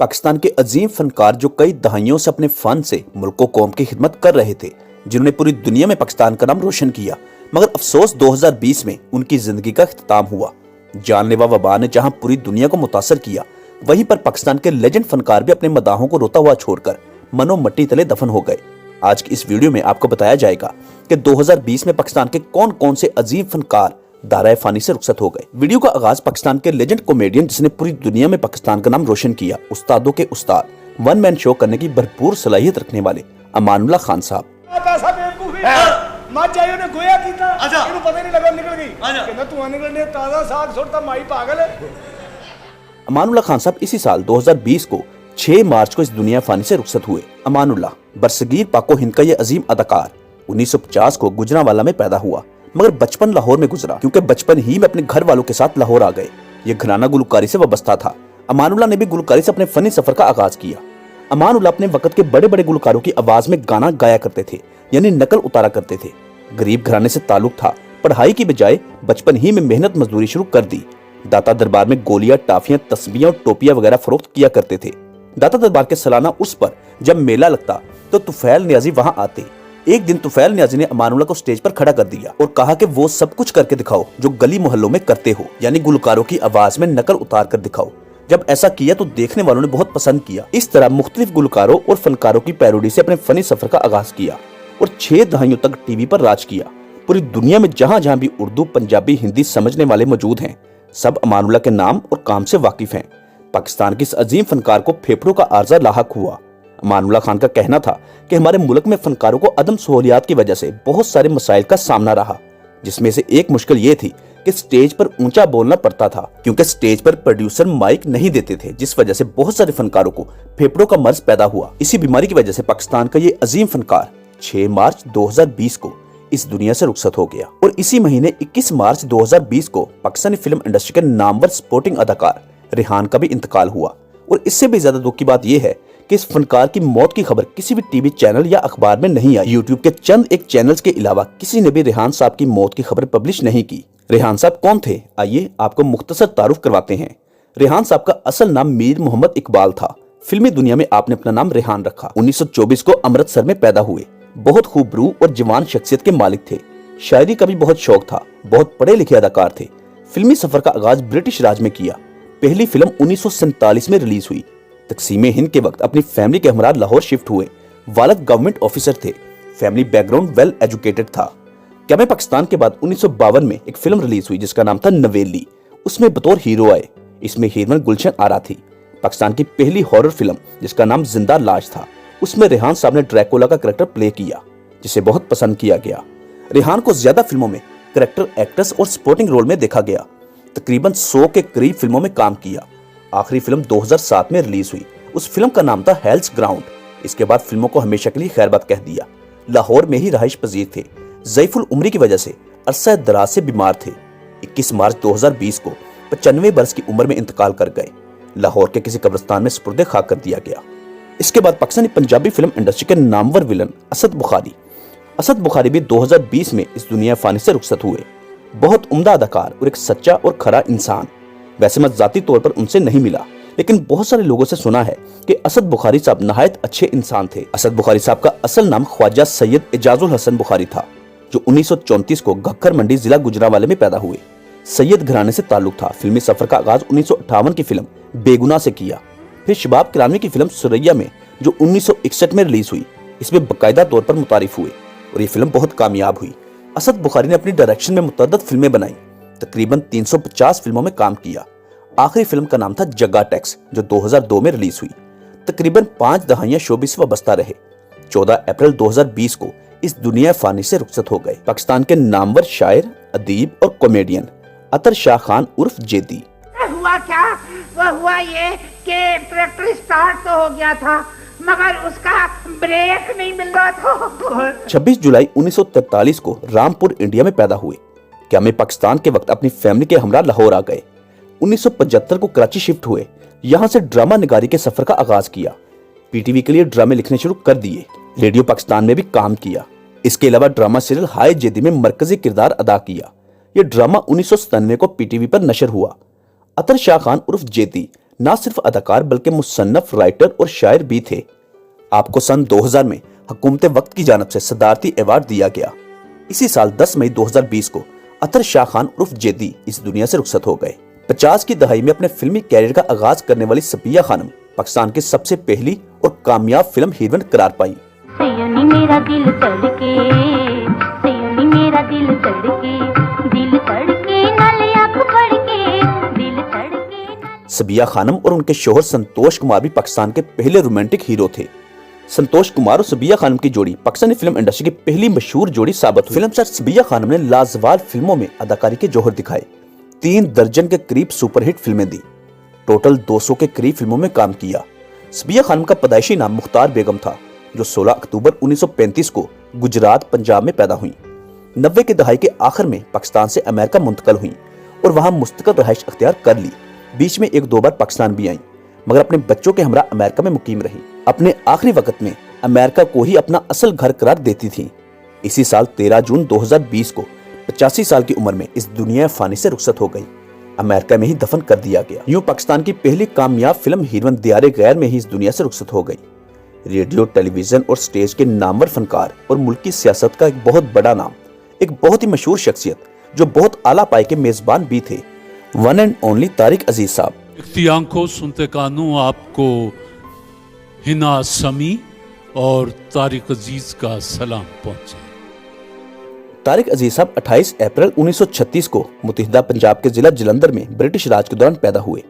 पाकिस्तान के अजीम फनकार जो कई दहाइयों से अपने फन से मुल्क व कौम की खिदमत कर रहे थे, जिन्होंने पूरी दुनिया में पाकिस्तान का नाम रोशन किया, मगर अफसोस 2020 में उनकी जिंदगी का इख्तिताम हुआ। जानलेवा वबा ने जहां पूरी दुनिया को मुतासर किया, वहीं पर पाकिस्तान के लेजेंड फनकार भी अपने मदाहों को रोता हुआ छोड़कर मनो मट्टी तले दफन हो गए। आज की इस वीडियो में आपको बताया जाएगा कि 2020 में पाकिस्तान के कौन कौन से अजीम फनकार दाराए फानी से रुखसत हो गए। वीडियो का आगाज पाकिस्तान के लेजेंड कॉमेडियन जिसने पूरी दुनिया में पाकिस्तान का नाम रोशन किया, उस्तादों के उस्ताद, वन मैन शो करने की भरपूर सलाहियत रखने वाले अमानुल्लाह खान साहब। अमानुल्लाह खान साहब इसी साल 2020 को 6 मार्च को इस दुनिया फानी से रुखसत हुए। अमानुल्लाह बरसगीर पाको हिंद का ये अजीम अदाकार 1950 को गुजरांवाला में पैदा हुआ, मगर बचपन लाहौर में गुजरा क्योंकि बचपन ही में अपने घर वालों के साथ लाहौर आ गए। ये घराना गुलकारी से वाबस्ता था। अमानुल्लाह ने भी गुलकारी से अपने फनी सफर का आगाज किया। अमानुल्लाह अपने वक्त के बड़े बड़े गुलकारों की आवाज में गाना गाया करते थे, यानी नकल उतारा करते थे। गरीब घराने से ताल्लुक था, पढ़ाई की बजाय बचपन ही में मेहनत मजदूरी शुरू कर दी। दाता दरबार में गोलियां, टाफियां, तस्बीहां और टोपियां वगैरह फरोख्त किया करते थे। दाता दरबार के सालाना उर्स पर जब मेला लगता तो तुफैल नियाजी वहां आते। एक दिन तुफैल नियाजी ने अमानुल्लाह को स्टेज पर खड़ा कर दिया और कहा कि वो सब कुछ करके दिखाओ जो गली मोहल्लों में करते हो, यानी गुलकारों की आवाज में नकल उतार कर दिखाओ। जब ऐसा किया तो देखने वालों ने बहुत पसंद किया। इस तरह मुख्तलिफ गुलकारों और फनकारों की पैरोडी से अपने फनी सफर का आगाज किया और 6 दहाइयों तक टीवी पर राज किया। पूरी दुनिया में जहां जहां भी उर्दू, पंजाबी, हिंदी समझने वाले मौजूद हैं, सब अमानुल्लाह के नाम और काम से वाकिफ हैं। पाकिस्तान के इस अजीम फनकार को फेफड़ों का आर्जा लाहक हुआ। अमानुल्लाह खान का कहना था कि हमारे मुल्क में फनकारों को अदम सहूलियात की वजह से बहुत सारे मसाइल का सामना रहा, जिसमें से एक मुश्किल ये थी कि स्टेज पर ऊंचा बोलना पड़ता था क्योंकि स्टेज पर प्रोड्यूसर माइक नहीं देते थे, जिस वजह से बहुत सारे फनकारों को फेफड़ों का मर्ज पैदा हुआ। इसी बीमारी की वजह से पाकिस्तान का ये अजीम फनकार 6 मार्च 2020 को इस दुनिया से रुखसत हो गया। और इसी महीने 21 मार्च 2020 को पाकिस्तानी फिल्म इंडस्ट्री के नामवर स्पोर्टिंग अदाकार रेहान का भी इंतकाल हुआ। और इससे भी ज्यादा दुख की बात यह है कि इस फनकार की मौत की खबर किसी भी टीवी चैनल या अखबार में नहीं आई। यूट्यूब के चंद एक चैनल्स के अलावा किसी ने भी रेहान साहब की मौत की खबर पब्लिश नहीं की। रेहान साहब कौन थे, आइए आपको मुख्तसर तारुफ करवाते हैं। रेहान साहब का असल नाम मीर मोहम्मद इकबाल था। फिल्मी दुनिया में आपने अपना नाम रेहान रखा। 1924 को अमृतसर में पैदा हुए। बहुत खूबरू और जवान शख्सियत के मालिक थे। शायरी का भी बहुत शौक था। बहुत पढ़े लिखे अदाकार थे। फिल्मी सफर का आगाज ब्रिटिश राज में किया। पहली फिल्म 1947 में रिलीज हुई। तकसीम हिंद के वक्त अपनी फैमिली के हमरा लाहौर शिफ्ट हुए। वालिद गवर्नमेंट ऑफिसर थे। फैमिली बैकग्राउंड वेल एजुकेटेड था। क्या मैं पाकिस्तान के बाद 1952 में एक फिल्म रिलीज हुई जिसका नाम था नवेली। उसमें बतौर हीरो आए। इसमें हीरोइन गुलशन आरा थी। पाकिस्तान की पहली हॉरर फिल्म जिसका नाम जिंदा लाश था, उसमें रेहान साहब ने ड्रैकुला का कैरेक्टर प्ले किया, जिसे बहुत पसंद किया गया। रेहान को ज्यादा फिल्मों में कैरेक्टर, एक्ट्रेस और सपोर्टिंग रोल में देखा गया। तकरीबन 100 के करीब फिल्मों में काम किया। आखिरी फिल्म 2007 में रिलीज हुई। उस फिल्म का नाम था हेल्स ग्राउंड। इसके बाद फिल्मों को हमेशा के लिए खैरबाद कह दिया। लाहौर में ही रहाइश पजीर थे। ज़ईफुल उम्री की वजह से अरसा दराज से बीमार थे। 21 मार्च 2020 को 95 बरस की उम्र में इंतकाल कर गए। लाहौर के किसी कब्रिस्तान में सुपुर्दे खाक कर दिया गया। इसके बाद पाकिस्तानी पंजाबी फिल्म इंडस्ट्री के नामवर विलन असद बुखारी भी 2020 में इस दुनिया फानी से रुखसत हुए। बहुत उम्दा अदाकार और एक सच्चा और खरा इंसान। वैसे मैं जाती तौर पर उनसे नहीं मिला, लेकिन बहुत सारे लोगों से सुना है कि असद बुखारी साहब नहायत अच्छे इंसान थे। असद बुखारी साहब का असल नाम ख्वाजा सैयद एजाजुल हसन बुखारी था, जो 1934 को घक्कर मंडी जिला गुजरांवाला में पैदा हुए। सैयद घराने से ताल्लुक था। फिल्मी सफर का आगाज 1958 की फिल्म बेगुनाह से किया। फिर शबाब किरानवी की फिल्म सुरैया में, जो 1961 में रिलीज हुई, इसमें बाकायदा तौर पर मुतारिफ हुए और ये फिल्म बहुत कामयाब हुई। असद बुखारी ने अपनी डायरेक्शन में मुतअद्दिद फिल्में बनाई। तकरीबन 350 फिल्मों में काम किया। आखिरी फिल्म का नाम था जग्गा टैक्स, जो 2002 में रिलीज हुई। तकरीबन 5 दहाइयां शोबिस से वाबस्ता रहे। 14 अप्रैल 2020 को इस दुनिया फानी से रुखसत हो गए। पाकिस्तान के नामवर शायर, अदीब और कॉमेडियन अतर शाह खान उर्फ जेदी। हुआ क्या? वो हुआ ये कि ट्रैक्टर स्टार्ट तो हो गया था, मगर उसका ब्रेक नहीं मिल रहा था। 26 जुलाई 1943 को रामपुर इंडिया में पैदा हुए। क्या मैं पाकिस्तान के वक्त अपनी फैमिली के हमरा लाहौर आ गए। 1975 को कराची शिफ्ट हुए। यहाँ से ड्रामा निगारी के सफर का आगाज किया। पीटीवी के लिए ड्रामे लिखने शुरू कर दिए। रेडियो पाकिस्तान में भी काम किया। इसके अलावा ड्रामा सीरियल हाय जेदी में मरकजी किरदार अदा किया। यह ड्रामा 1997 को पीटीवी पर नशर हुआ। अतर शाह खान उर्फ जेदी نہ صرف اداکار بلکہ مصنف، رائٹر اور شاعر بھی تھے۔ آپ کو سن 2000 میں حکومت وقت کی جانب سے صدارتی ایوارڈ دیا گیا۔ اسی سال 10 مئی 2020 کو اطہر شاہ خان عرف جیدی اس دنیا سے رخصت ہو گئے۔ 50 کی دہائی میں اپنے فلمی کیریئر کا آغاز کرنے والی صبیہ خانم پاکستان کی سب سے پہلی اور کامیاب فلم ہیروئن قرار پائی۔ سیونی میرا دل تڑکے، سیونی میرا دل تڑکے، دل تڑکے نالے آنکھ پڑکے، دل تڑکے۔ صبیہ خانم اور ان کے شوہر سنتوش کمار بھی پاکستان کے پہلے رومانٹک ہیرو تھے۔ سنتوش کمار اور صبیہ خانم کی جوڑی پاکستانی فلم انڈسٹری کی پہلی مشہور جوڑی ثابت ہوئی۔ فلم اسٹار صبیہ خانم نے لازوال فلموں میں اداکاری کے جوہر دکھائے، 3 درجن کے قریب سپر ہٹ فلمیں دی، ٹوٹل 200 کے قریب فلموں میں کام کیا۔ صبیہ خانم کا پیدائشی نام مختار بیگم تھا، جو 16 اکتوبر 1935 کو گجرات، پنجاب میں پیدا ہوئیں۔ 90 کے دہائی کے آخر میں پاکستان سے امریکہ منتقل ہوئیں اور وہاں مستقل رہائش اختیار کر لی۔ بیچ میں 1-2 بار پاکستان بھی آئیں، مگر اپنے بچوں کے ہمراہ امریکہ میں مقیم رہی۔ اپنے آخری وقت میں امریکہ کو ہی اپنا اصل گھر قرار دیتی تھی۔ اسی سال 13 جون 2020 کو 85 سال کی عمر میں اس دنیا فانی سے رخصت ہو گئی، امریکہ میں ہی دفن کر دیا گیا۔ یوں پاکستان کی پہلی کامیاب فلم ہیروئن دیار غیر میں ہی اس دنیا سے رخصت ہو گئی۔ ریڈیو، ٹیلی ویژن اور سٹیج کے نامور فنکار اور ملک کی سیاست کا ایک بہت بڑا نام، ایک بہت ہی مشہور شخصیت جو بہت اعلیٰ پائے کے میزبان بھی تھے، ون اینڈ اونلی طارق عزیز صاحب۔ اختیانکو سنتے کانوں آپ کو ہنا سمی اور طارق عزیز کا سلام پہنچے۔ طارق عزیز صاحب 28 اپریل 1936 کو متحدہ پنجاب کے ضلع جلندھر میں برٹش راج کے دوران پیدا ہوئے۔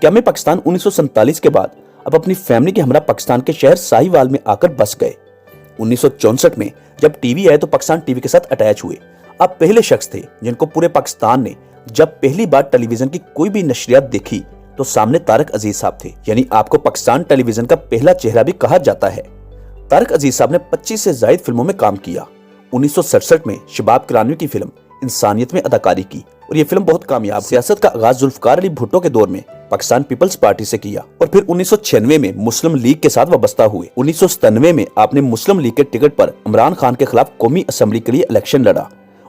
قیام پاکستان 1947 کے بعد اب اپنی فیملی کے ہمراہ پاکستان کے شہر ساہیوال میں آ کر بس گئے۔ 1964 میں جب ٹی وی آئے تو پاکستان ٹی وی کے ساتھ اٹیچ ہوئے۔ آپ پہلے شخص تھے جن کو پورے پاکستان نے جب پہلی بار ٹیلی ویژن کی کوئی بھی نشریات دیکھی تو سامنے طارق عزیز صاحب تھے، یعنی آپ کو پاکستان ٹیلی ویژن کا پہلا چہرہ بھی کہا جاتا ہے۔ طارق عزیز صاحب نے 25 سے زائد فلموں میں کام کیا۔ 1967 میں شباب کرانوی کی فلم انسانیت میں اداکاری کی اور یہ فلم بہت کامیاب۔ سیاست کا آغاز ذوالفقار علی بھٹو کے دور میں پاکستان پیپلز پارٹی سے کیا اور پھر 1996 میں مسلم لیگ کے ساتھ وابستہ ہوئے۔ 1997 میں آپ نے مسلم لیگ کے ٹکٹ پر عمران خان کے خلاف قومی اسمبلی کے لیے الیکشن لڑا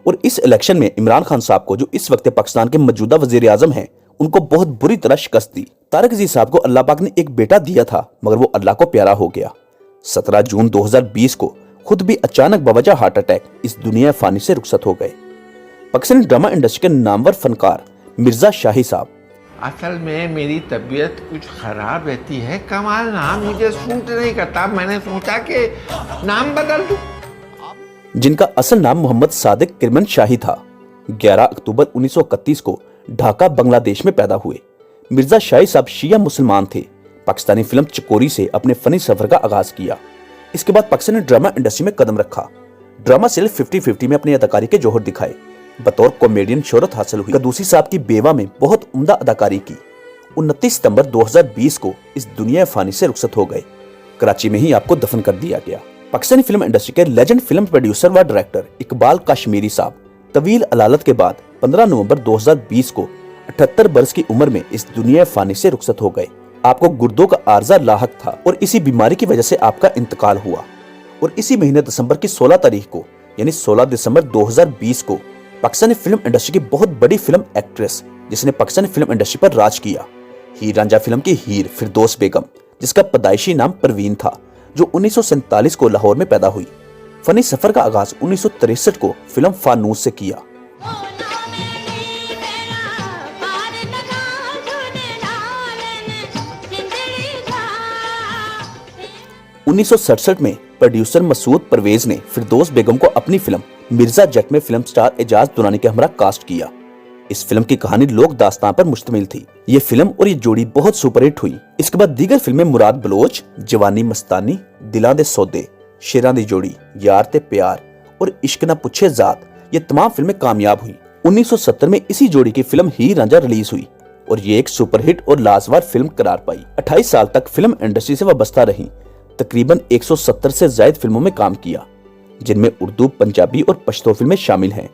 اور اس الیکشن میں عمران خان صاحب کو، جو اس وقت پاکستان کے موجودہ وزیر اعظم ہیں، ان کو بہت بری طرح شکست دی۔ طارق عزیز صاحب کو اللہ پاک نے ایک بیٹا دیا تھا مگر وہ اللہ کو پیارا ہو گیا۔ 17 جون 2020 کو خود بھی اچانک بوجہ ہارٹ اٹیک اس دنیا فانی سے رخصت ہو گئے۔ پاکستانی ڈرامہ انڈسٹری کے نامور فنکار مرزا شاہی صاحب۔ اصل میں میری طبیعت کچھ خراب رہتی ہے، کمال نام مجھے سوٹ نہیں کرتا، میں نے سوچا کہ نام بدل دوں۔ جن کا اصل نام محمد صادق کرمن شاہی تھا، 11 اکتوبر 1931 کو ڈھاکہ، بنگلہ دیش میں پیدا ہوئے۔ مرزا شاہی صاحب شیعہ مسلمان تھے۔ پاکستانی فلم چکوری سے اپنے فنی سفر کا آغاز کیا۔ اس کے بعد پاکستانی ڈرامہ انڈسٹری میں قدم رکھا۔ ڈرامہ سیریل 50-50 میں اپنی اداکاری کے جوہر دکھائے۔ بطور کامیڈین شہرت حاصل ہوئی۔ قدوسی صاحب کی بیوہ میں بہت عمدہ اداکاری کی۔ 29 ستمبر 2020 کو اس دنیا فانی سے رخصت ہو گئے۔ کراچی میں ہی آپ کو دفن کر دیا گیا۔ پاکستانی فلم انڈسٹری کے لیجنڈ فلم پروڈیوسر و ڈائریکٹر اقبال کاشمیری صاحب طویل علالت کے بعد 15 نومبر 2020 کو 78 برس کی عمر میں اس دنیا فانی سے رخصت ہو گئے۔ آپ کو گردوں کا عارضہ لاحق تھا اور اسی بیماری کی وجہ سے آپ کا انتقال ہوا، اور اسی مہینے دسمبر کی 16 تاریخ کو یعنی 16 دسمبر 2020 کو پاکستانی فلم انڈسٹری کی بہت بڑی فلم ایکٹریس جس نے پاکستانی فلم انڈسٹری پر راج کیا، ہیر رانجھا فلم کی ہیر فردوس بیگم، جس کا پیدائشی نام پروین تھا، جو 1947 کو لاہور میں پیدا ہوئی، فنی سفر کا آغاز 1963 کو فلم فانوس سے کیا۔ 1967 میں پروڈیوسر مسعود پرویز نے فردوس بیگم کو اپنی فلم مرزا جٹ میں فلم سٹار اعجاز درانی کے ہمراہ کاسٹ کیا۔ اس فلم کی کہانی لوک داستان پر مشتمل تھی۔ یہ فلم اور یہ جوڑی بہت سپر ہٹ ہوئی۔ اس کے بعد دیگر فلمیں مراد بلوچ، جوانی مستانی، دلاں دے سودے، شیراں دی جوڑی، یار تے پیار اور عشق نہ پوچھے ذات، یہ تمام فلمیں کامیاب ہوئی۔ 1970 میں اسی جوڑی کی فلم ہیر رانجھا ریلیز ہوئی اور یہ ایک سپر ہٹ اور لازوال فلم قرار پائی۔ 28 سال تک فلم انڈسٹری سے وابستہ رہی، تقریباً 170 سے زائد فلموں میں کام کیا، جن میں اردو، پنجابی اور پشتو فلمیں شامل ہیں۔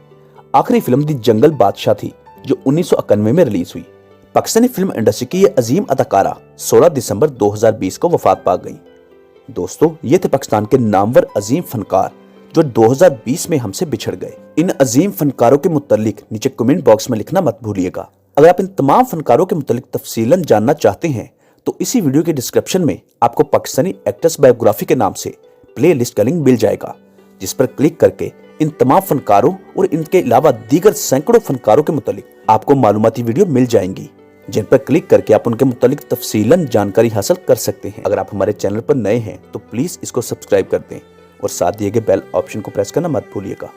آخری فلم دی جنگل بادشاہ تھی جو 1991 میں ریلیز ہوئی۔ پاکستانی فلم انڈسٹری کی یہ عظیم اداکارہ 16 دسمبر 2020 کو وفات پا گئی۔ دوستو، یہ تھے پاکستان کے نامور عظیم فنکار جو 2020 میں ہم سے بچھڑ گئے۔ ان عظیم فنکاروں کے متعلق نیچے کمنٹ باکس میں لکھنا مت بھولیے گا۔ اگر آپ ان تمام فنکاروں کے متعلق تفصیلاً جاننا چاہتے ہیں तो इसी वीडियो के डिस्क्रिप्शन में आपको पाकिस्तानी एक्टर्स बायोग्राफी के नाम से प्ले लिस्ट का लिंक मिल जाएगा, जिस पर क्लिक करके इन तमाम फनकारों और इनके अलावा दीगर सैकड़ों फनकारों के मुतालिक आपको मालूमाती वीडियो मिल जाएंगी, जिन पर क्लिक करके आप उनके मुतालिक तफसीलन जानकारी हासिल कर सकते हैं। अगर आप हमारे चैनल पर नए हैं तो प्लीज इसको सब्सक्राइब कर दें और साथ दिए गए बेल ऑप्शन को प्रेस करना मत भूलिएगा।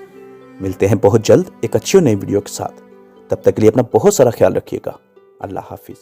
मिलते हैं बहुत जल्द एक अच्छी और नई वीडियो के साथ। तब तक के लिए अपना बहुत सारा ख्याल रखिएगा। अल्लाह हाफिज।